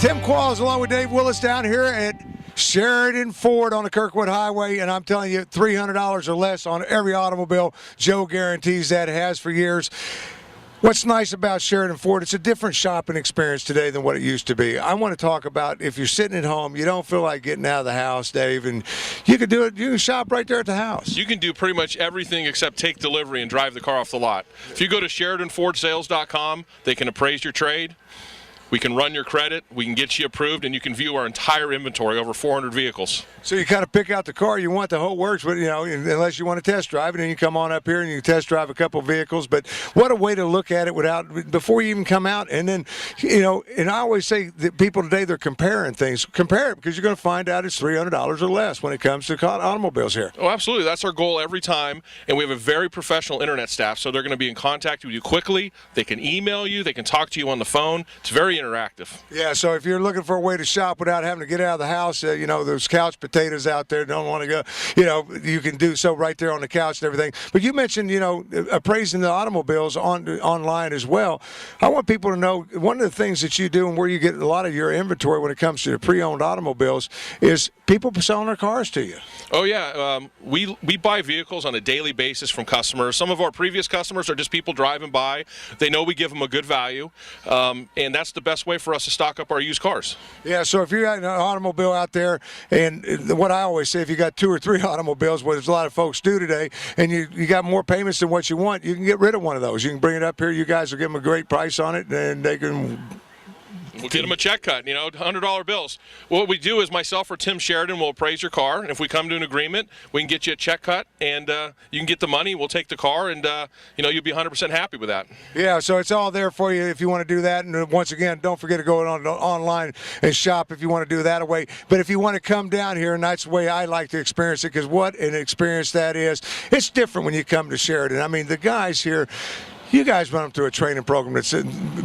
Tim Qualls along with Dave Willis down here at Sheridan Ford on the Kirkwood Highway, and I'm telling you, $300 or less on every automobile. Joe guarantees that, has for years. What's nice about Sheridan Ford, it's a different shopping experience today than what it used to be. I want to talk about if you're sitting at home, you don't feel like getting out of the house, Dave, and you can do it. You can shop right there at the house. You can do pretty much everything except take delivery and drive the car off the lot. If you go to SheridanFordSales.com, they can appraise your trade. We can run your credit, we can get you approved, and you can view our entire inventory, over 400 vehicles. So you kind of pick out the car you want, the whole works, but unless you want to test drive it, and you come on up here and you test drive a couple vehicles. But what a way to look at it before you even come out. And then, and I always say that people today, they're comparing things. Compare it, because you're going to find out it's $300 or less when it comes to automobiles here. Oh, absolutely. That's our goal every time. And we have a very professional internet staff, so they're going to be in contact with you quickly. They can email you, they can talk to you on the phone. It's very interactive. Yeah, so if you're looking for a way to shop without having to get out of the house, those couch potatoes out there don't want to go, you can do so right there on the couch and everything. But you mentioned, appraising the automobiles online as well. I want people to know one of the things that you do and where you get a lot of your inventory when it comes to the pre-owned automobiles is people selling their cars to you. Oh, yeah. We buy vehicles on a daily basis from customers. Some of our previous customers are just people driving by. They know we give them a good value, and that's the best way for us to stock up our used cars. Yeah, so if you got an automobile out there, and what I always say, if you got 2 or 3 automobiles, what a lot of folks do today, and you got more payments than what you want, you can get rid of one of those. You can bring it up here. You guys will give them a great price on it, and they can... We'll get them a check cut, $100 bills. What we do is myself or Tim Sheridan will appraise your car, and if we come to an agreement, we can get you a check cut, and you can get the money. We'll take the car, and you'll be 100% happy with that. Yeah, so it's all there for you if you want to do that. And once again, don't forget to go online and shop if you want to do that away. But if you want to come down here, and that's the way I like to experience it, because what an experience that is. It's different when you come to Sheridan. I mean, the guys here, you guys run them through a training program that's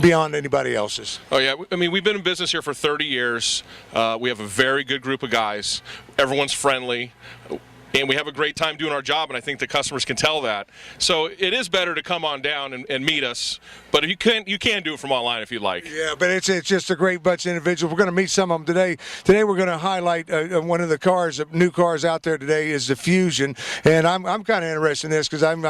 beyond anybody else's. Oh, yeah. I mean, we've been in business here for 30 years. We have a very good group of guys. Everyone's friendly. And we have a great time doing our job, and I think the customers can tell that. So it is better to come on down and meet us. But you can do it from online if you'd like. Yeah, but it's just a great bunch of individuals. We're going to meet some of them today. Today we're going to highlight one of the cars, new cars out there today is the Fusion. And I'm kind of interested in this because I'm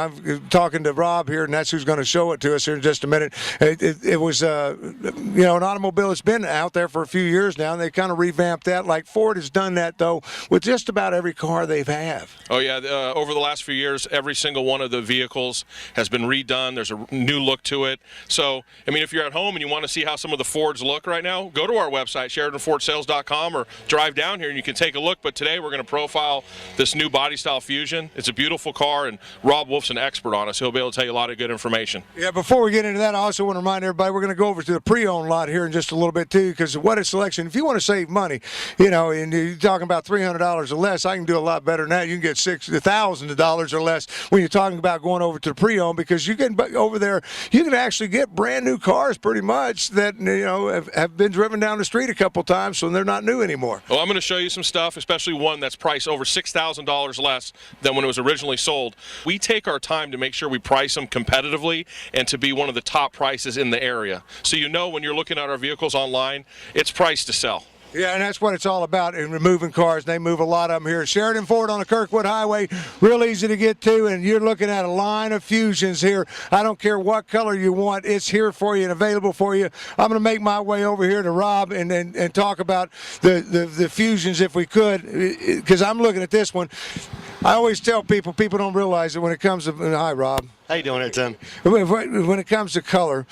talking to Rob here, and that's who's going to show it to us here in just a minute. It was an automobile that's been out there for a few years now, and they kind of revamped that. Like Ford has done that, though, with just about every car they've had. Oh, yeah. Over the last few years, every single one of the vehicles has been redone. There's a new look to it. So, I mean, if you're at home and you want to see how some of the Fords look right now, go to our website, SheridanFordSales.com, or drive down here and you can take a look. But today we're going to profile this new body style Fusion. It's a beautiful car, and Rob Wolf's an expert on it, so he'll be able to tell you a lot of good information. Yeah, before we get into that, I also want to remind everybody we're going to go over to the pre-owned lot here in just a little bit, too, because what a selection. If you want to save money, and you're talking about $300 or less, I can do a lot better than that. You can get $1,000 or less when you're talking about going over to the pre-owned, because you can over there, you can actually get brand new cars pretty much that have been driven down the street a couple times, so they're not new anymore. Well, I'm going to show you some stuff, especially one that's priced over $6,000 less than when it was originally sold. We take our time to make sure we price them competitively and to be one of the top prices in the area. So when you're looking at our vehicles online, it's priced to sell. Yeah, and that's what it's all about in moving cars. They move a lot of them here. Sheridan Ford on the Kirkwood Highway, real easy to get to, and you're looking at a line of Fusions here. I don't care what color you want. It's here for you and available for you. I'm going to make my way over here to Rob and talk about the Fusions if we could, because I'm looking at this one. I always tell people don't realize that when it comes to, hi, Rob. How you doing there, Tim? When it comes to color,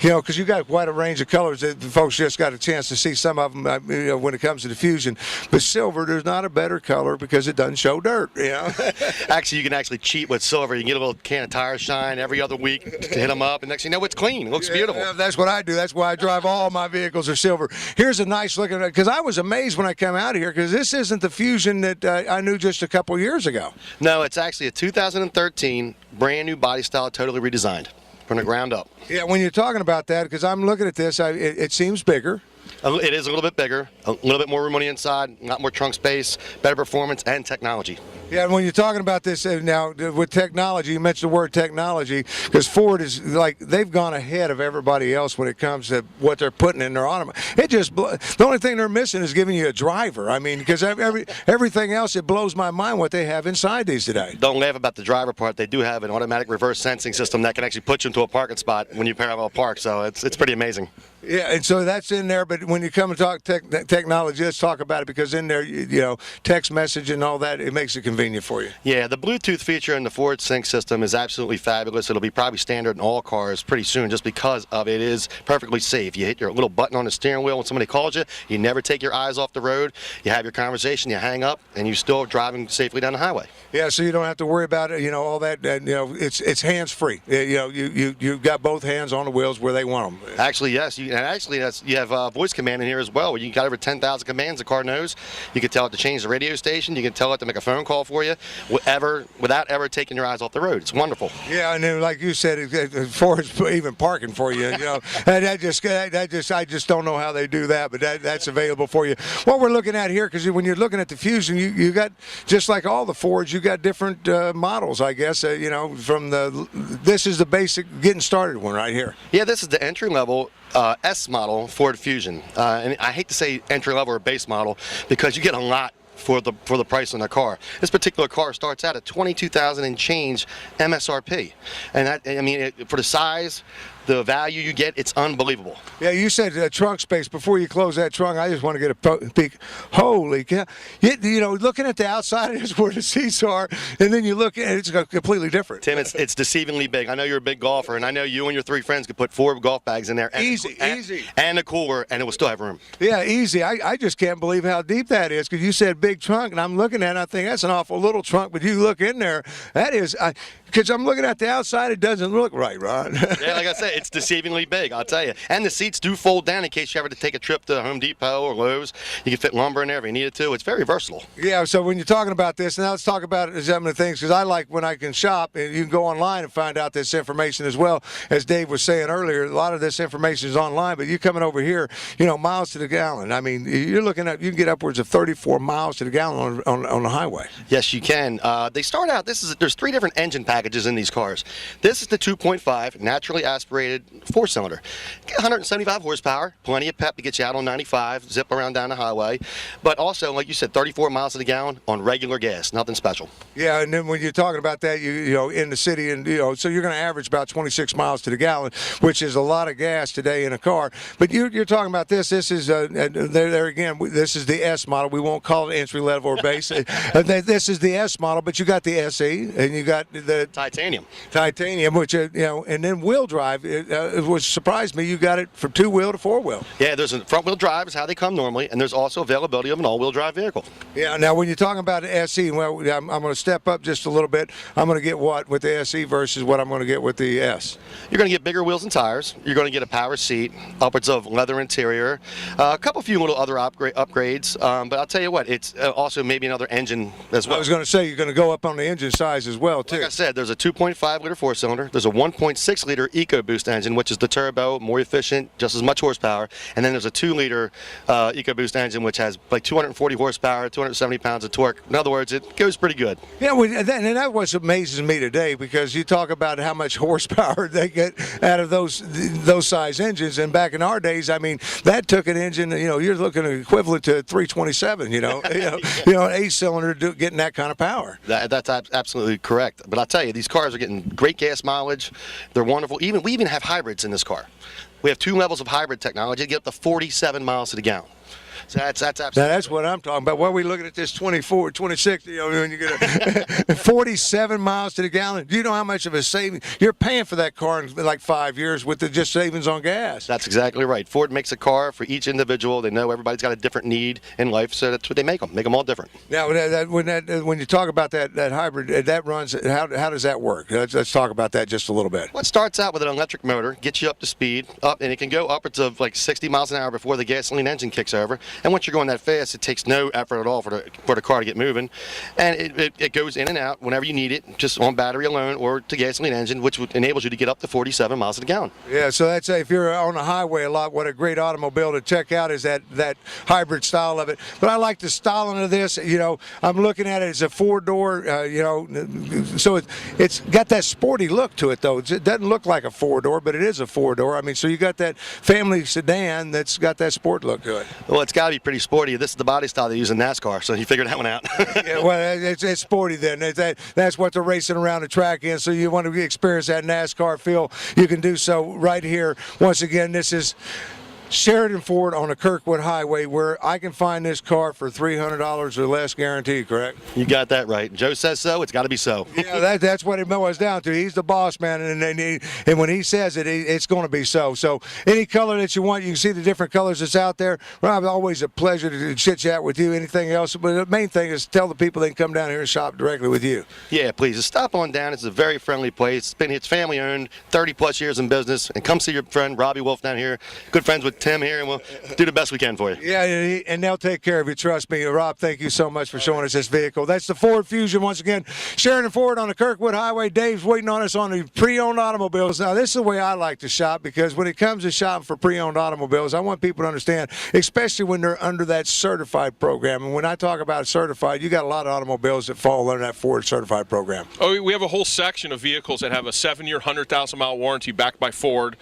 because you got quite a range of colors that the folks just got a chance to see some of them, when it comes to the Fusion. But silver, there's not a better color because it doesn't show dirt, Actually, you can actually cheat with silver. You can get a little can of tire shine every other week to hit them up, and next thing you know, it's clean. It looks beautiful. Yeah, that's what I do. That's why I drive all my vehicles are silver. Here's a nice looking, because I was amazed when I came out here, because this isn't the Fusion that I knew just a couple years ago. No, it's actually a 2013 brand new body style, totally redesigned from the ground up. Yeah, when you're talking about that, because I'm looking at this, it seems bigger. It is a little bit bigger, a little bit more room on the inside, a lot more trunk space, better performance, and technology. Yeah, and when you're talking about this now with technology, you mentioned the word technology, because Ford is like, they've gone ahead of everybody else when it comes to what they're putting in their automobile. The only thing they're missing is giving you a driver. I mean, because everything else, it blows my mind what they have inside these today. Don't laugh about the driver part. They do have an automatic reverse sensing system that can actually put you into a parking spot when you parallel park, so it's pretty amazing. Yeah, and so that's in there, but when you come and talk technology, let's talk about it, because in there, you know, text message and all that, it makes it convenient for you. Yeah, the Bluetooth feature in the Ford Sync system is absolutely fabulous. It'll be probably standard in all cars pretty soon, just because of it is perfectly safe. You hit your little button on the steering wheel when somebody calls you, you never take your eyes off the road, you have your conversation, you hang up, and you're still driving safely down the highway. Yeah, so you don't have to worry about it, you know, all that, you know, it's hands-free. You know, you've got both hands on the wheels where they want them. Actually, yes. You have voice command in here as well, where you got over 10,000 commands the car knows. You can tell it to change the radio station. You can tell it to make a phone call for you, without ever taking your eyes off the road. It's wonderful. Yeah, and then, like you said, Ford's even parking for you. You know, I just don't know how they do that, but that's available for you. What we're looking at here, because when you're looking at the Fusion, you got, just like all the Fords, you got different models, I guess. You know, this is the basic getting started one right here. Yeah, this is the entry level S model Ford Fusion, and I hate to say entry level or base model, because you get a lot for the price on the car. This particular car starts out at $22,000 and change MSRP, and that, I mean, for the size, the value you get, it's unbelievable. Yeah, you said trunk space. Before you close that trunk, I just want to get a peek. Holy cow. You know, looking at the outside is where the seats are, and then you look at it, it's completely different. Tim, it's deceivingly big. I know you're a big golfer, and I know you and your 3 friends could put 4 golf bags in there. Easy. And a cooler, and it will still have room. Yeah, easy. I just can't believe how deep that is, because you said big trunk, and I'm looking at it, and I think that's an awful little trunk, but you look in there, that is, because I'm looking at the outside, it doesn't look right, Ron. Yeah, like I said, it's deceivingly big, I'll tell you. And the seats do fold down in case you ever to take a trip to Home Depot or Lowe's. You can fit lumber in there if you needed to. It's very versatile. Yeah, so when you're talking about this, now let's talk about some of the things, because I like when I can shop, and you can go online and find out this information as well. As Dave was saying earlier, a lot of this information is online, but you coming over here, you know, miles to the gallon. I mean, you're looking at, you can get upwards of 34 miles to the gallon on the highway. Yes, you can. They start out, there's 3 different engine packages in these cars. This is the 2.5 naturally aspirated 4-cylinder. 175 horsepower, plenty of pep to get you out on 95, zip around down the highway. But also, like you said, 34 miles to the gallon on regular gas, nothing special. Yeah, and then when you're talking about that, you know, in the city, and you know, so you're going to average about 26 miles to the gallon, which is a lot of gas today in a car. But you're talking about this. This is there again. This is the S model. We won't call it entry level or base. This is the S model, but you got the SE and you got the titanium, which you know, and then wheel drive. It was surprised me you got it from 2-wheel to 4-wheel. Yeah, there's a front-wheel drive is how they come normally, and there's also availability of an all-wheel drive vehicle. Yeah. Now, when you're talking about the SE, well, I'm going to step up just a little bit. I'm going to get what with the SE versus what I'm going to get with the S. You're going to get bigger wheels and tires. You're going to get a power seat, upwards of leather interior, a few little other upgrades. But I'll tell you what, it's also maybe another engine as well. I was going to say you're going to go up on the engine size as well too. Like I said, there's a 2.5-liter 4-cylinder. There's a 1.6-liter EcoBoost engine, which is the turbo, more efficient, just as much horsepower. And then there's a 2-liter EcoBoost engine, which has like 240 horsepower, 270 pounds of torque. In other words, it goes pretty good. Yeah, and that was amazes me today, because you talk about how much horsepower they get out of those size engines, and back in our days, I mean, that took an engine. You know, you're looking at equivalent to 327. You know, an 8-cylinder getting that kind of power. That's absolutely correct. But I'll tell you, these cars are getting great gas mileage. They're wonderful. We even have hybrids in this car. We have 2 levels of hybrid technology to get up to 47 miles to the gallon. So that's absolutely. Now that's what I'm talking about. Why are we looking at this 24, 26? You know, when you get 47 miles to the gallon. Do you know how much of a saving you're paying for that car in like 5 years with the just savings on gas? That's exactly right. Ford makes a car for each individual. They know everybody's got a different need in life, so that's what they make them. Make them all different. Now, when you talk about that hybrid, that runs. How does that work? Let's talk about that just a little bit. Well, it starts out with an electric motor, gets you up to speed, and it can go upwards of like 60 miles an hour before the gasoline engine kicks over. And once you're going that fast, it takes no effort at all for the car to get moving, and it goes in and out whenever you need it, just on battery alone or to gasoline engine, which enables you to get up to 47 miles a gallon. Yeah, so that's if you're on the highway a lot, what a great automobile to check out is that hybrid style of it. But I like the styling of this. You know, I'm looking at it as a 4-door. You know, so it's got that sporty look to it, though. It doesn't look like a 4-door, but it is a 4-door. I mean, so you got that family sedan that's got that sport look to it. Well, it's got to be pretty sporty. This is the body style they use in NASCAR, so you figured that one out. Yeah, well, it's sporty then. That's what they're racing around the track in. So you want to experience that NASCAR feel, you can do so right here. Once again, this is Sheridan Ford on the Kirkwood Highway, where I can find this car for $300 or less guaranteed, correct? You got that right. Joe says so, it's got to be so. Yeah, that's what it boils down to. He's the boss, man, and when he says it, it's going to be so. So any color that you want, you can see the different colors that's out there. Rob, always a pleasure to chit-chat with you. Anything else? But the main thing is tell the people they can come down here and shop directly with you. Yeah, please. Just stop on down. It's a very friendly place. It's family-owned, 30-plus years in business. And come see your friend Robbie Wolf down here. Good friends with Tim here, and we'll do the best we can for you. Yeah, and they'll take care of you, trust me. Rob, thank you so much for showing us this vehicle. That's the Ford Fusion once again. Sheridan Ford on the Kirkwood Highway. Dave's waiting on us on the pre-owned automobiles. Now, this is the way I like to shop, because when it comes to shopping for pre-owned automobiles, I want people to understand, especially when they're under that certified program. And when I talk about certified, you got a lot of automobiles that fall under that Ford certified program. Oh, we have a whole section of vehicles that have a 7-year, 100,000-mile warranty backed by Ford,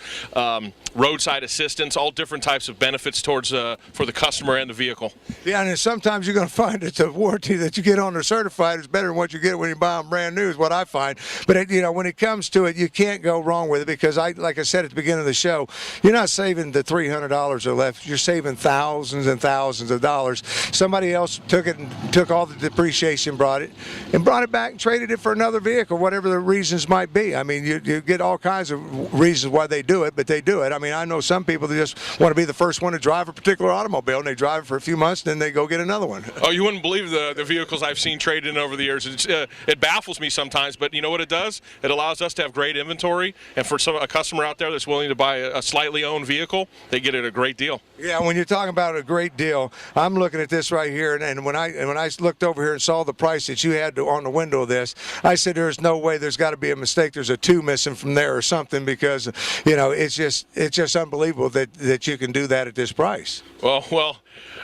roadside assistance, all different types of benefits towards for the customer and the vehicle. Yeah, and sometimes you're going to find that the warranty that you get on the certified is better than what you get when you buy them brand new, is what I find. But you know, when it comes to it, you can't go wrong with it, because like I said at the beginning of the show, you're not saving the $300 or less. You're saving thousands and thousands of dollars. Somebody else took it and took all the depreciation, brought it back and traded it for another vehicle, whatever the reasons might be. I mean, you get all kinds of reasons why they do it, but they do it. I mean, I know some people that just want to be the first one to drive a particular automobile, and they drive it for a few months, then they go get another one. Oh, you wouldn't believe the vehicles I've seen traded in over the years. It baffles me sometimes, but you know what it does? It allows us to have great inventory, and for a customer out there that's willing to buy a slightly owned vehicle, they get it a great deal. Yeah, when you're talking about a great deal, I'm looking at this right here, and when I looked over here and saw the price that you had on the window of this, I said, there's no way, there's got to be a mistake. There's a 2 missing from there or something, because you know, it's just unbelievable that you can do that at this price. Well,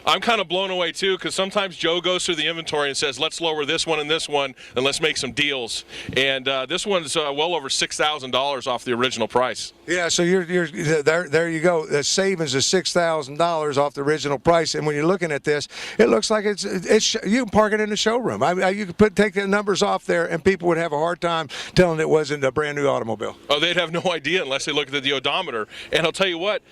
I'm kind of blown away too, because sometimes Joe goes through the inventory and says, let's lower this one and this one, and let's make some deals. And this one's well over $6,000 off the original price. Yeah, so you're there you go. The savings is $6,000 off the original price. And when you're looking at this, it looks like it's you can park it in the showroom. You could take the numbers off there, and people would have a hard time telling it wasn't a brand new automobile. Oh, they'd have no idea unless they look at the odometer. And I'll tell you what,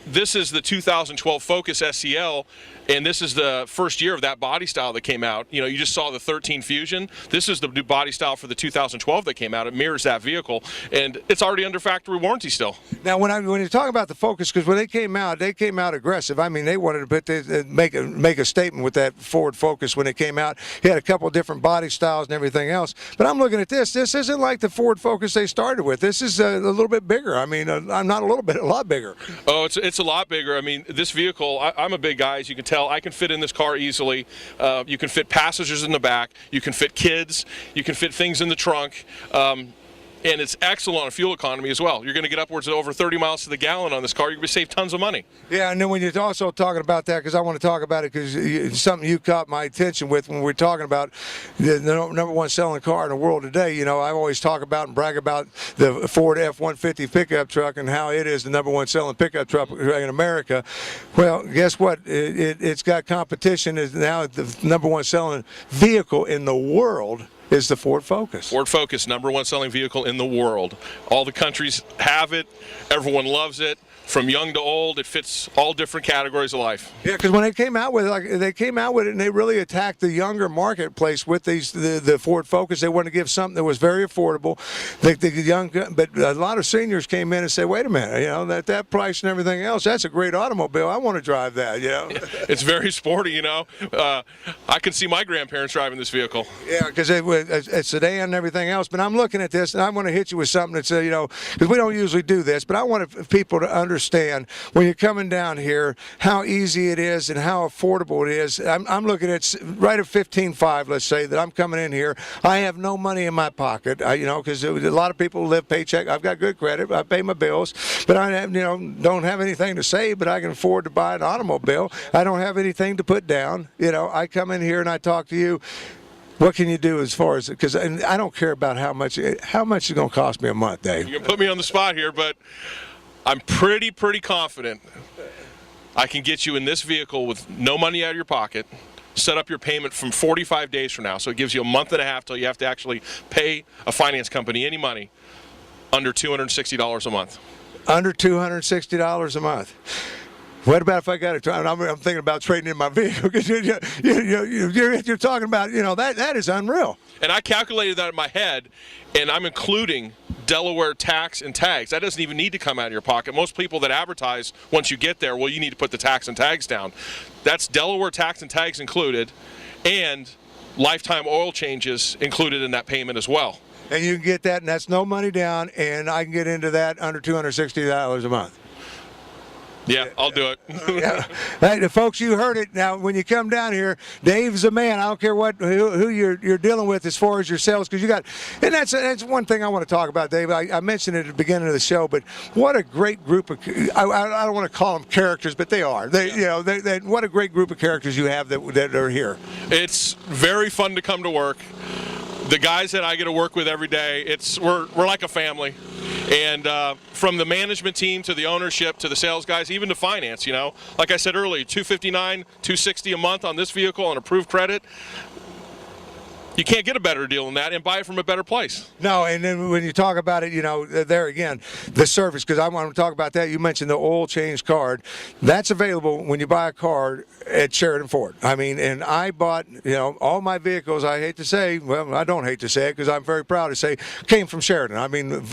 this is the 2012 Focus SEL, and this is the first year of that body style that came out. You know, you just saw the 13 Fusion. This is the new body style for the 2012 that came out. It mirrors that vehicle, and it's already under factory warranty still. Now, when you talk about the Focus, because when they came out aggressive. I mean, they wanted to make a statement with that Ford Focus when it came out. He had a couple of different body styles and everything else. But I'm looking at this. This isn't like the Ford Focus they started with. This is a little bit bigger. I mean, not a little bit, a lot bigger. Oh, it's a lot bigger. I mean, this vehicle, I'm a big guy, as you can tell. I can fit in this car easily. You can fit passengers in the back. You can fit kids. You can fit things in the trunk. And it's excellent on fuel economy as well. You're going to get upwards of over 30 miles to the gallon on this car. You're going to save tons of money. Yeah, and then when you're also talking about that, because I want to talk about it, because it's something you caught my attention with when we're talking about the number one selling car in the world today. You know, I always talk about and brag about the Ford F-150 pickup truck and how it is the number one selling pickup truck in America. Well, guess what? It's got competition. It's now the number one selling vehicle in the world is the Ford Focus. Ford Focus, number one selling vehicle in the world. All the countries have it. Everyone loves it. From young to old, it fits all different categories of life. Yeah, because when they came out with it, and they really attacked the younger marketplace with the Ford Focus. They wanted to give something that was very affordable. But a lot of seniors came in and said, "Wait a minute, you know, that price and everything else, that's a great automobile. I want to drive that." You know, it's very sporty. You know, I can see my grandparents driving this vehicle. Yeah, because it's a sedan and everything else. But I'm looking at this, and I'm going to hit you with something that's you know, because we don't usually do this, but I want people to understand understand when you're coming down here how easy it is and how affordable it is. I'm looking at right at 15.5, let's say, that I'm coming in here. I have no money in my pocket, because a lot of people live paycheck. I've got good credit. I pay my bills, but I have, don't have anything to save, but I can afford to buy an automobile. I don't have anything to put down. I come in here and I talk to you. What can you do as far as, because I don't care about how much it's going to cost me a month, Dave. You're going to put me on the spot here, but I'm pretty confident I can get you in this vehicle with no money out of your pocket, set up your payment from 45 days from now, so it gives you a month and a half till you have to actually pay a finance company any money, under $260 a month. Under $260 a month. What about if I got it? I'm thinking about trading in my vehicle, because you're talking about, that is unreal. And I calculated that in my head, and I'm including Delaware tax and tags. That doesn't even need to come out of your pocket. Most people that advertise, once you get there, well, you need to put the tax and tags down. That's Delaware tax and tags included, and lifetime oil changes included in that payment as well. And you can get that, and that's no money down, and I can get into that under $260 a month. Yeah, I'll do it. Yeah. Hey, folks, you heard it. Now, when you come down here, Dave's a man. I don't care who you're dealing with as far as your sales, because you got, and that's one thing I want to talk about, Dave. I mentioned it at the beginning of the show, but what a great group of, I don't want to call them characters, but they are. What a great group of characters you have that are here. It's very fun to come to work. The guys that I get to work with every day, we're like a family. And from the management team to the ownership to the sales guys, even to finance, like I said earlier, $259, $260 a month on this vehicle on approved credit. You can't get a better deal than that and buy it from a better place. No, and then when you talk about it, there again, the service, because I want to talk about that. You mentioned the oil change card. That's available when you buy a car at Sheridan Ford. And I bought, all my vehicles, I hate to say, well, I don't hate to say it because I'm very proud to say, came from Sheridan.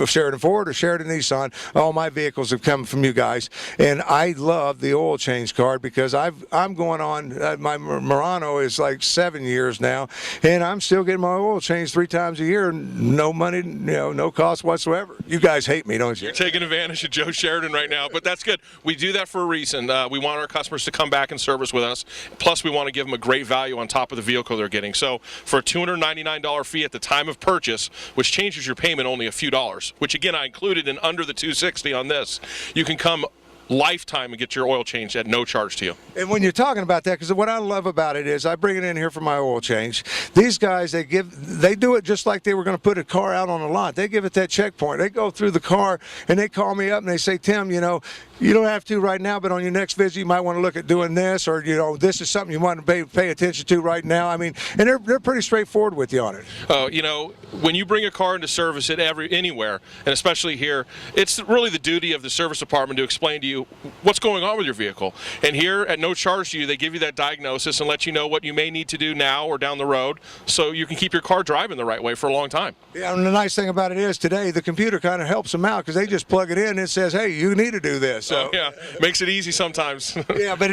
Sheridan Ford or Sheridan Nissan, all my vehicles have come from you guys. And I love the oil change card because I'm going on, my Murano is like 7 years now, and I'm still getting my oil changed 3 times a year, no money, no cost whatsoever. You guys hate me, don't you? You're taking advantage of Joe Sheridan right now, but that's good. We do that for a reason. We want our customers to come back and service with us. Plus, we want to give them a great value on top of the vehicle they're getting. So for a $299 fee at the time of purchase, which changes your payment only a few dollars, which again I included in under the $260 on this, you can come lifetime and get your oil changed at no charge to you. And when you're talking about that, because what I love about it is I bring it in here for my oil change. These guys, they do it just like they were going to put a car out on the lot. They give it that checkpoint. They go through the car and they call me up and they say, Tim, you don't have to right now, but on your next visit you might want to look at doing this, or this is something you want to pay attention to right now. And they're pretty straightforward with you on it. When you bring a car into service at anywhere, and especially here, it's really the duty of the service department to explain to you what's going on with your vehicle. And here, at no charge to you, they give you that diagnosis and let you know what you may need to do now or down the road, so you can keep your car driving the right way for a long time. Yeah, and the nice thing about it is today the computer kind of helps them out because they just plug it in and it says, hey, you need to do this. So yeah, makes it easy sometimes. Yeah, but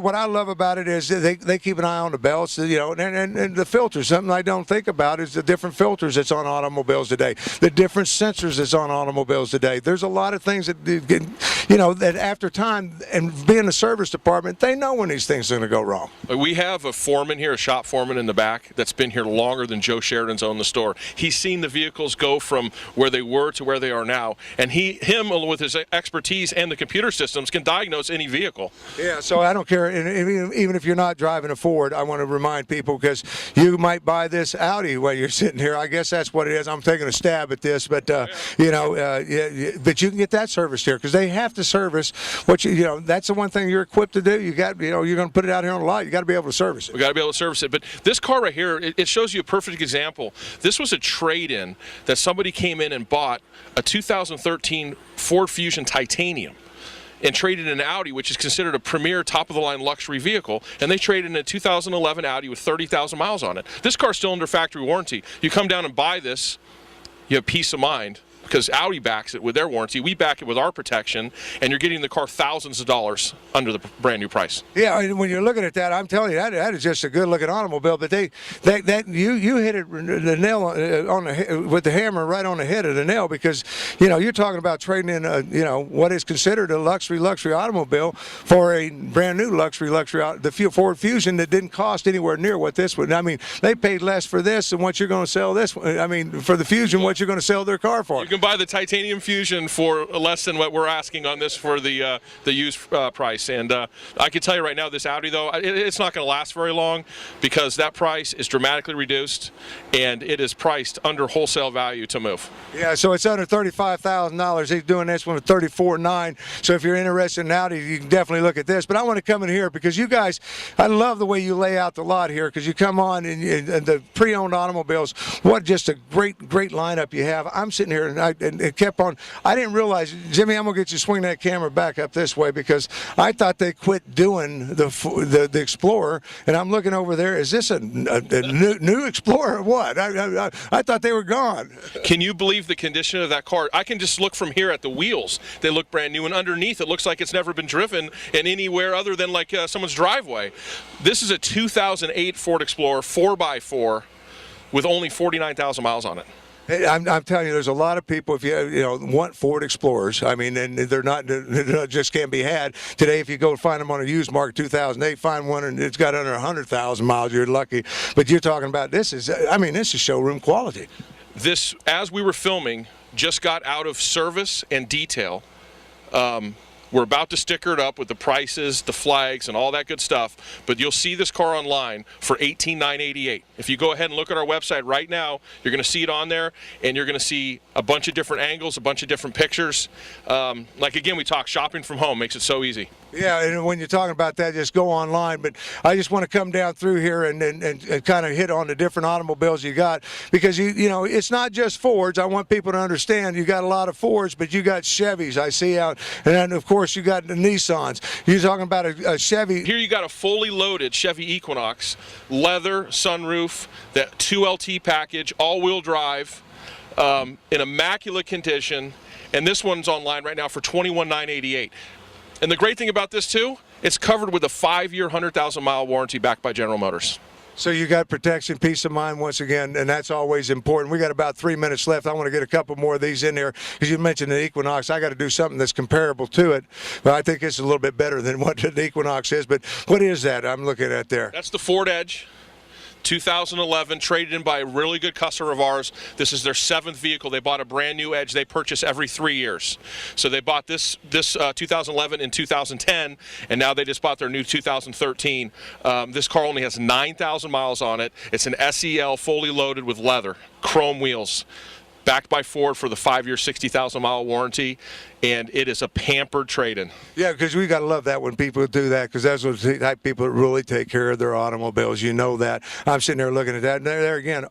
what I love about it is they keep an eye on the belts, and the filters. Something I don't think about is the different filters that's on automobiles today, the different sensors that's on automobiles today. There's a lot of things that that after time and being a service department, they know when these things are going to go wrong. We have a foreman here, a shop foreman in the back that's been here longer than Joe Sheridan's owned the store. He's seen the vehicles go from where they were to where they are now, and him with his expertise and the computer systems can diagnose any vehicle. Yeah, so I don't care, and even if you're not driving a Ford, I want to remind people, because you might buy this Audi while you're sitting here. I guess that's what it is. I'm taking a stab at this, but but you can get that serviced here because they have to service what that's the one thing you're equipped to do. You got you're going to put it out here on the lot. You got to be able to service it. We got to be able to service it. But this car right here, it shows you a perfect example. This was a trade-in that somebody came in and bought a 2013 Ford Fusion Titanium and traded in an Audi, which is considered a premier top-of-the-line luxury vehicle, and they traded in a 2011 Audi with 30,000 miles on it. This car's still under factory warranty. You come down and buy this, you have peace of mind because Audi backs it with their warranty. We back it with our protection, and you're getting the car thousands of dollars under the brand new price. Yeah, and when you're looking at that, I'm telling you, that is just a good-looking automobile. But you hit it the nail with the hammer right on the head of the nail, because you're talking about trading in what is considered a luxury automobile for a brand new luxury the Ford Fusion that didn't cost anywhere near what this would. I mean, they paid less for this than what you're going to sell this. I mean, for the Fusion, what you're going to sell their car for. You can buy the titanium Fusion for less than what we're asking on this for the used price. And I can tell you right now, this Audi, though, it's not going to last very long, because that price is dramatically reduced, and it is priced under wholesale value to move. Yeah, so it's under $35,000. He's doing this one at $34,900. So if you're interested in Audi, you can definitely look at this. But I want to come in here because you guys, I love the way you lay out the lot here, because you come on and the pre-owned automobiles. What just a great lineup you have. I'm sitting here and it kept on. I didn't realize, Jimmy, I'm gonna get you to swing that camera back up this way, because I thought they quit doing the Explorer, and I'm looking over there. Is this a new Explorer or what? I thought they were gone. Can you believe the condition of that car? I can just look from here at the wheels. They look brand new, and underneath it looks like it's never been driven in anywhere other than like someone's driveway. This is a 2008 Ford Explorer 4x4 with only 49,000 miles on it. I'm telling you, there's a lot of people, if you want Ford Explorers. I mean, and they're not just can't be had today. If you go find them on a used market, 2008, find one and it's got under 100,000 miles, you're lucky. But you're talking about this is showroom quality. This, as we were filming, just got out of service and detail. We're about to sticker it up with the prices, the flags, and all that good stuff. But you'll see this car online for $18,988. If you go ahead and look at our website right now, you're going to see it on there, and you're going to see a bunch of different angles, a bunch of different pictures. Like, again, we talk shopping from home makes it so easy. Yeah, and when you're talking about that, just go online. But I just want to come down through here and kind of hit on the different automobiles you got, because it's not just Fords. I want people to understand you got a lot of Fords, but you got Chevys I see out, and then of course you got the Nissans. You're talking about a Chevy. Here you got a fully loaded Chevy Equinox, leather, sunroof, that 2LT package, all-wheel drive, in immaculate condition, and this one's online right now for $21,988. And the great thing about this too, it's covered with a 5-year, 100,000-mile warranty backed by General Motors. So you got protection, peace of mind once again, and that's always important. We got about 3 minutes left. I want to get a couple more of these in there, because you mentioned the Equinox. I got to do something that's comparable to it, but I think it's a little bit better than what the Equinox is. But what is that I'm looking at there? That's the Ford Edge. 2011, traded in by a really good customer of ours. This is their 7th vehicle. They bought a brand new Edge. They purchase every 3 years. So they bought this 2011 in 2010, and now they just bought their new 2013. This car only has 9,000 miles on it. It's an SEL fully loaded with leather, chrome wheels, backed by Ford for the 5-year, 60,000-mile warranty, and it is a pampered trade-in. Yeah, because we got to love that when people do that, because that's what the type of people that really take care of their automobiles. You know that. I'm sitting there looking at that, and there again,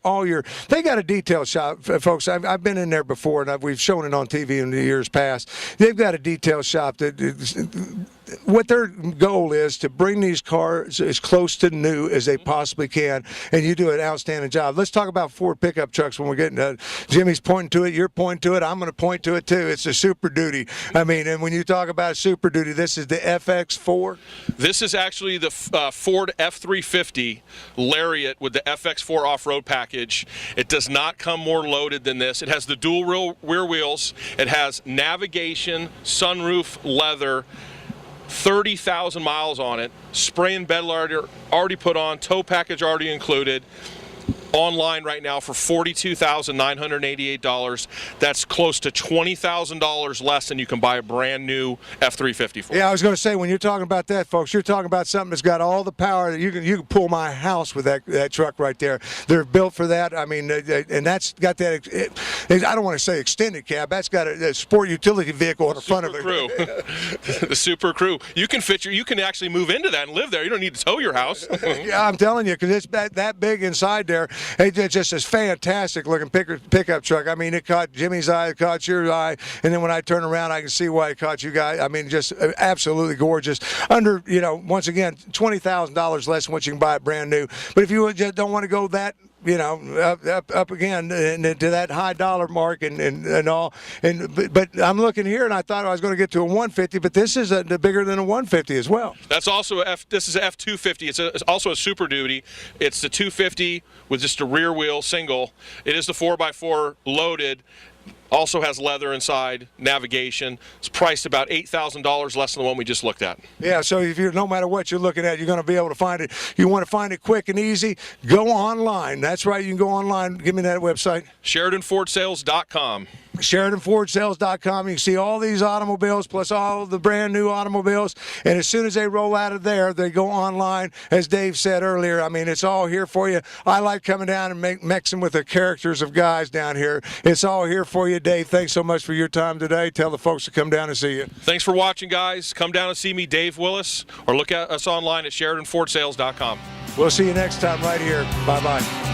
they got a detail shop, folks. I've been in there before, and we've shown it on TV in the years past. They've got a detail shop that what their goal is to bring these cars as close to new as they possibly can, and you do an outstanding job. Let's talk about Ford pickup trucks when we're getting Jimmy's pointing to it, you're pointing to it, I'm going to point to it too. It's a Super Duty. I mean, and when you talk about Super Duty, this is the FX4. This is actually the Ford F350 Lariat with the FX4 off-road package. It does not come more loaded than this. It has the dual rear wheels. It has navigation, sunroof, leather, 30,000 miles on it, spray and bed already put on, tow package already included. Online right now for $42,988. That's close to $20,000 less than you can buy a brand new F350 for. Yeah, I was going to say, when you're talking about that, folks, you're talking about something that's got all the power that you can pull my house with that truck right there. They're built for that. I mean, and that's got that. I don't want to say extended cab. That's got a sport utility vehicle on the front of it. The Super Crew. You can you can actually move into that and live there. You don't need to tow your house. Yeah, I'm telling you, because it's that big inside there. It's just this fantastic looking pickup truck. I mean, it caught Jimmy's eye, it caught your eye, and then when I turn around, I can see why it caught you guys. I mean, just absolutely gorgeous. Under, once again, $20,000 less than what you can buy it brand new. But if you just don't want to go that you know, up again and to that high dollar mark and all. But I'm looking here, and I thought I was going to get to a 150, but this is bigger than a 150 as well. That's also this is a F250. It's also a Super Duty. It's the 250 with just a rear wheel single. It is the 4x4 loaded. Also has leather inside, navigation. It's priced about $8,000 less than the one we just looked at. Yeah, so if you're, no matter what you're looking at, you're going to be able to find it. You want to find it quick and easy, go online. That's right, you can go online. Give me that website. SheridanFordSales.com. SheridanFordSales.com. You can see all these automobiles plus all the brand new automobiles. And as soon as they roll out of there, they go online. As Dave said earlier, I mean, it's all here for you. I like coming down and mixing with the characters of guys down here. It's all here for you. Dave, thanks so much for your time today. Tell the folks to come down and see you. Thanks for watching, guys. Come down and see me, Dave Willis, or look at us online at SheridanFordSales.com. We'll see you next time right here. Bye-bye.